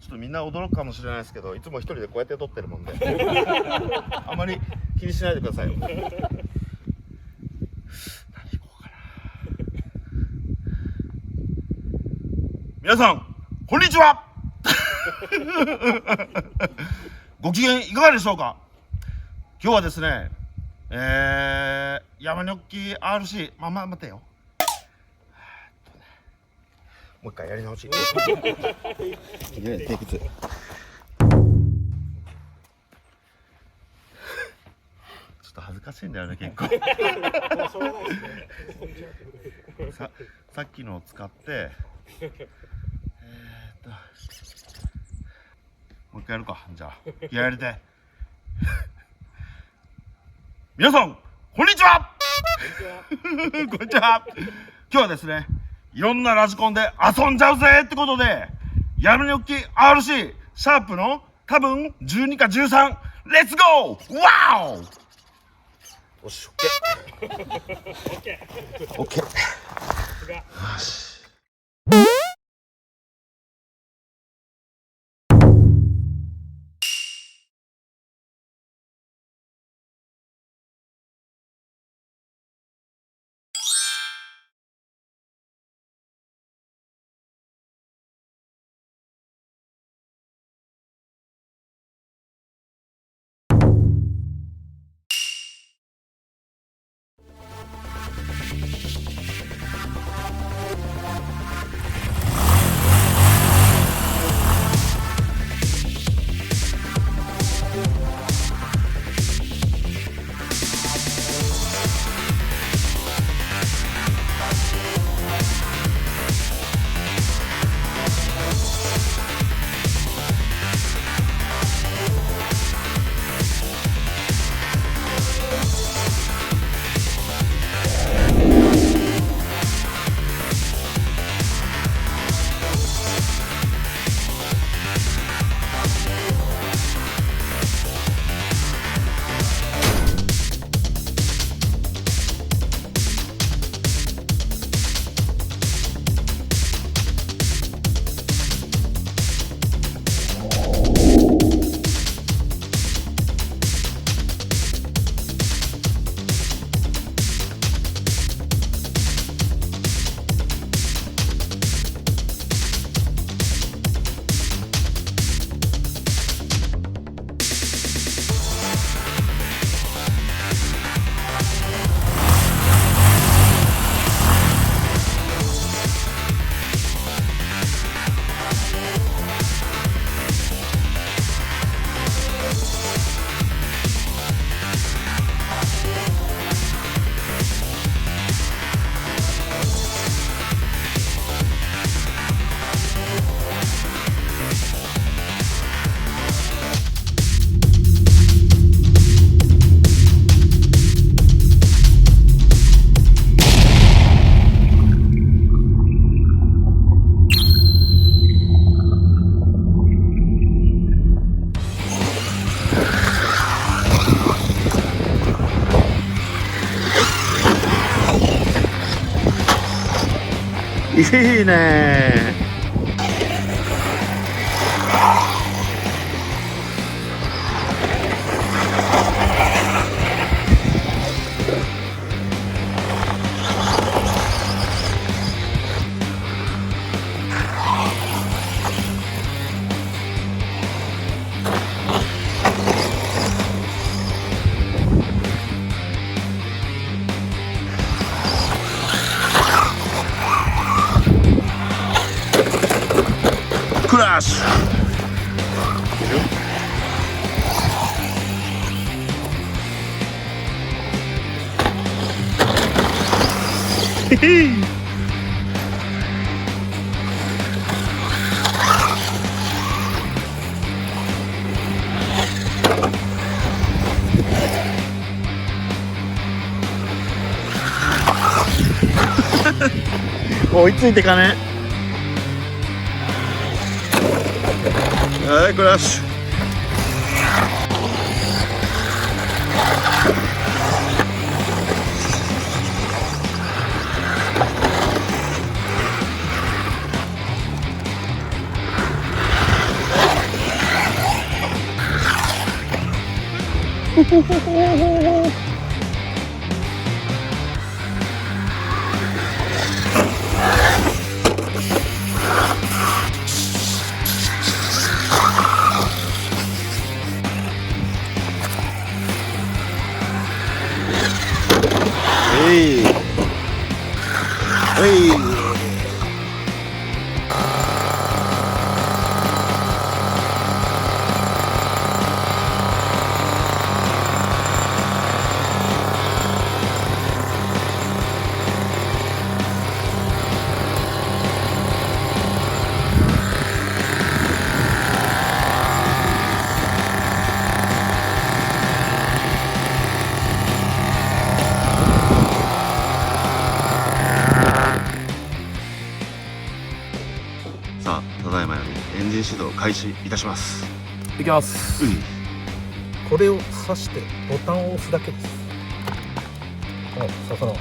ちょっとみんな驚くかもしれないですけど、いつも一人でこうやって撮ってるもんであまり気にしないでくださいよ。何行こうかな。皆さんこんにちはご機嫌いかがでしょうか。今日はですね、山ニョッキ RC、待てよ、もう一回やり直しテイク2。ちょっと恥ずかしいんだよね、結構さっきのを使ってもう一回やるか。じゃあやりて皆さんこんにちはこんにちは。今日はですね、いろんなラジコンで遊んじゃうぜってことで、ヤムニョッキ RC シャープの多分12か13、レッツゴーワオ。よし、オッケーオッケー。よし。いいねクラッシュ追いついてかね。はい、クラッシュ。さあ、ただいまよりエンジン始動開始いたします。いきます。これを刺してボタンを押すだけです。刺さない。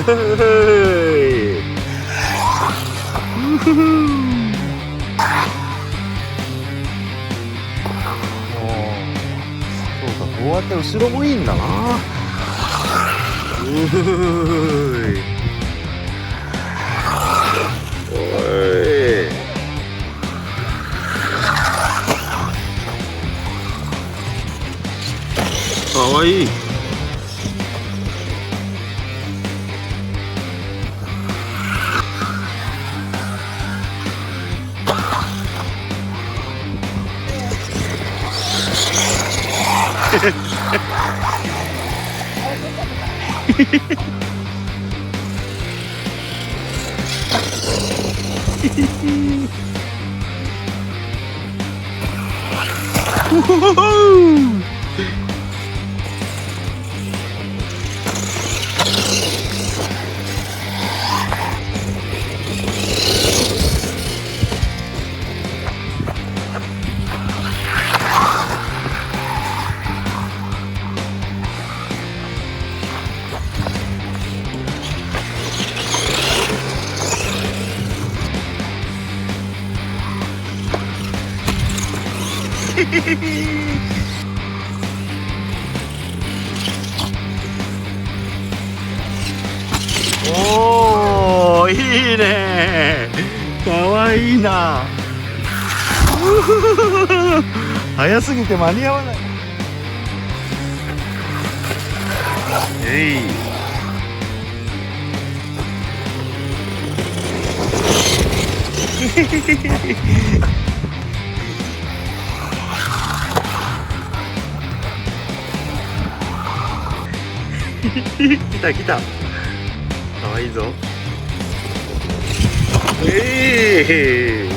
そうか、こうやって後ろもいいんだな。おい。かわいい。おー、いいね。かわいいな。早すぎて間に合わない。えい。来た来た。かわいいぞ。ええ。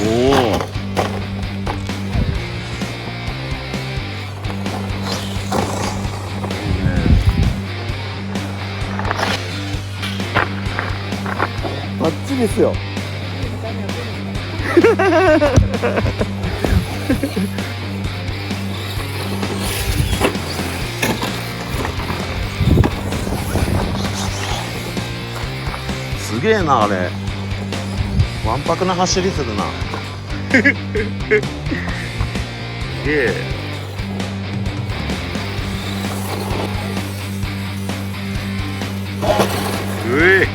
おお。バッチリですよ。すげえなあれ。わんぱくな走りするな。すげえ。うい。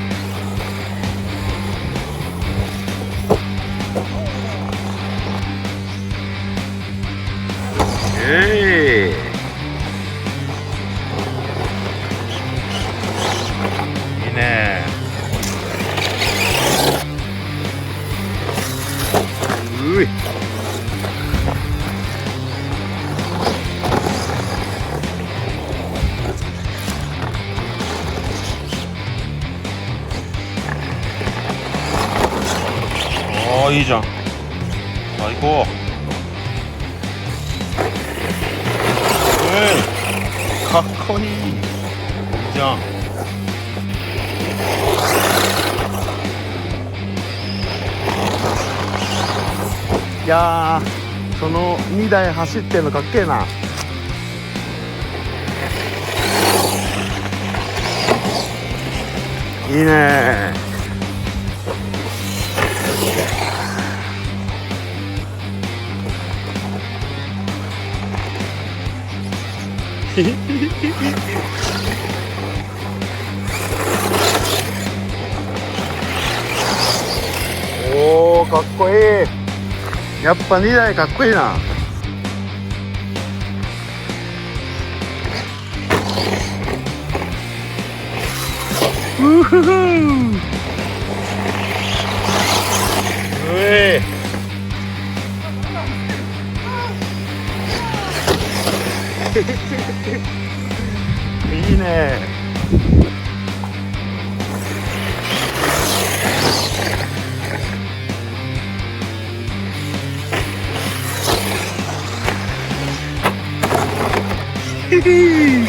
いいね。うい。ああ、いいじゃん。最高。かっこいい。いいじゃん。いやー、その2台走ってんのかっけえな。いいねおー、かっこいい。やっぱ2台かっこいいな。うふふー。うえいいね。ヒヒー。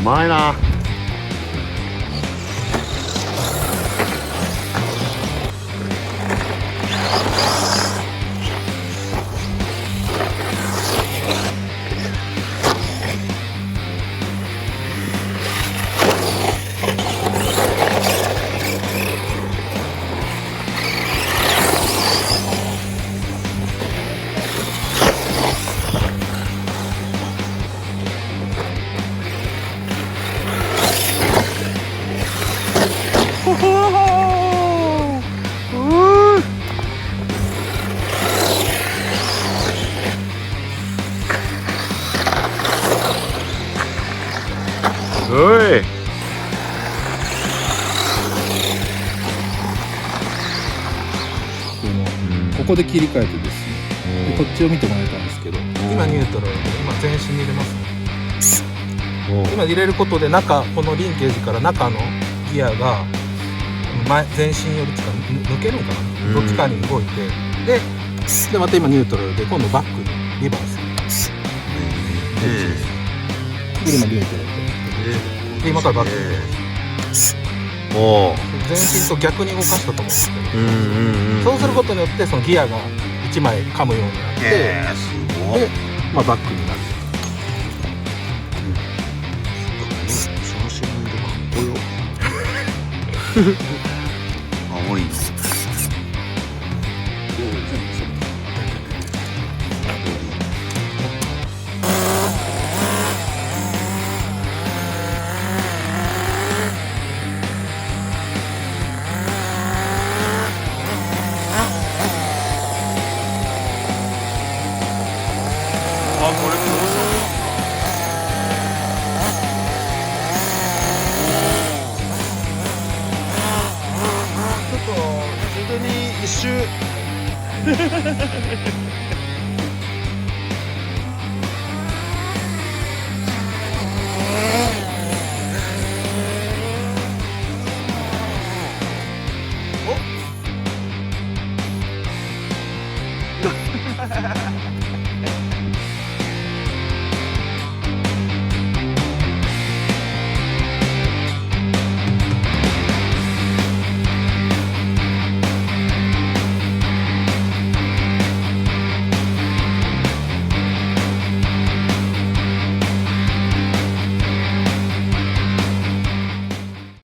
まいな。おい。ここで切り替えてですね、でこっちを見てもらいたいんですけど、今ニュートラルで今全身に入れますね。今入れることでこのリンケージから中のギアが前進よりか抜けるんかな、どっちかに動いて、でまた今ニュートラルで今度バックにリバースで今ニュートラルで今からバックおお。前進と逆に動かしたと思うんですけど、そうすることによってそのギアが1枚噛むようになって、すごい。で、バックになる。写真見るかっこよ。青い。あ、これどうしよちょっとついでに一周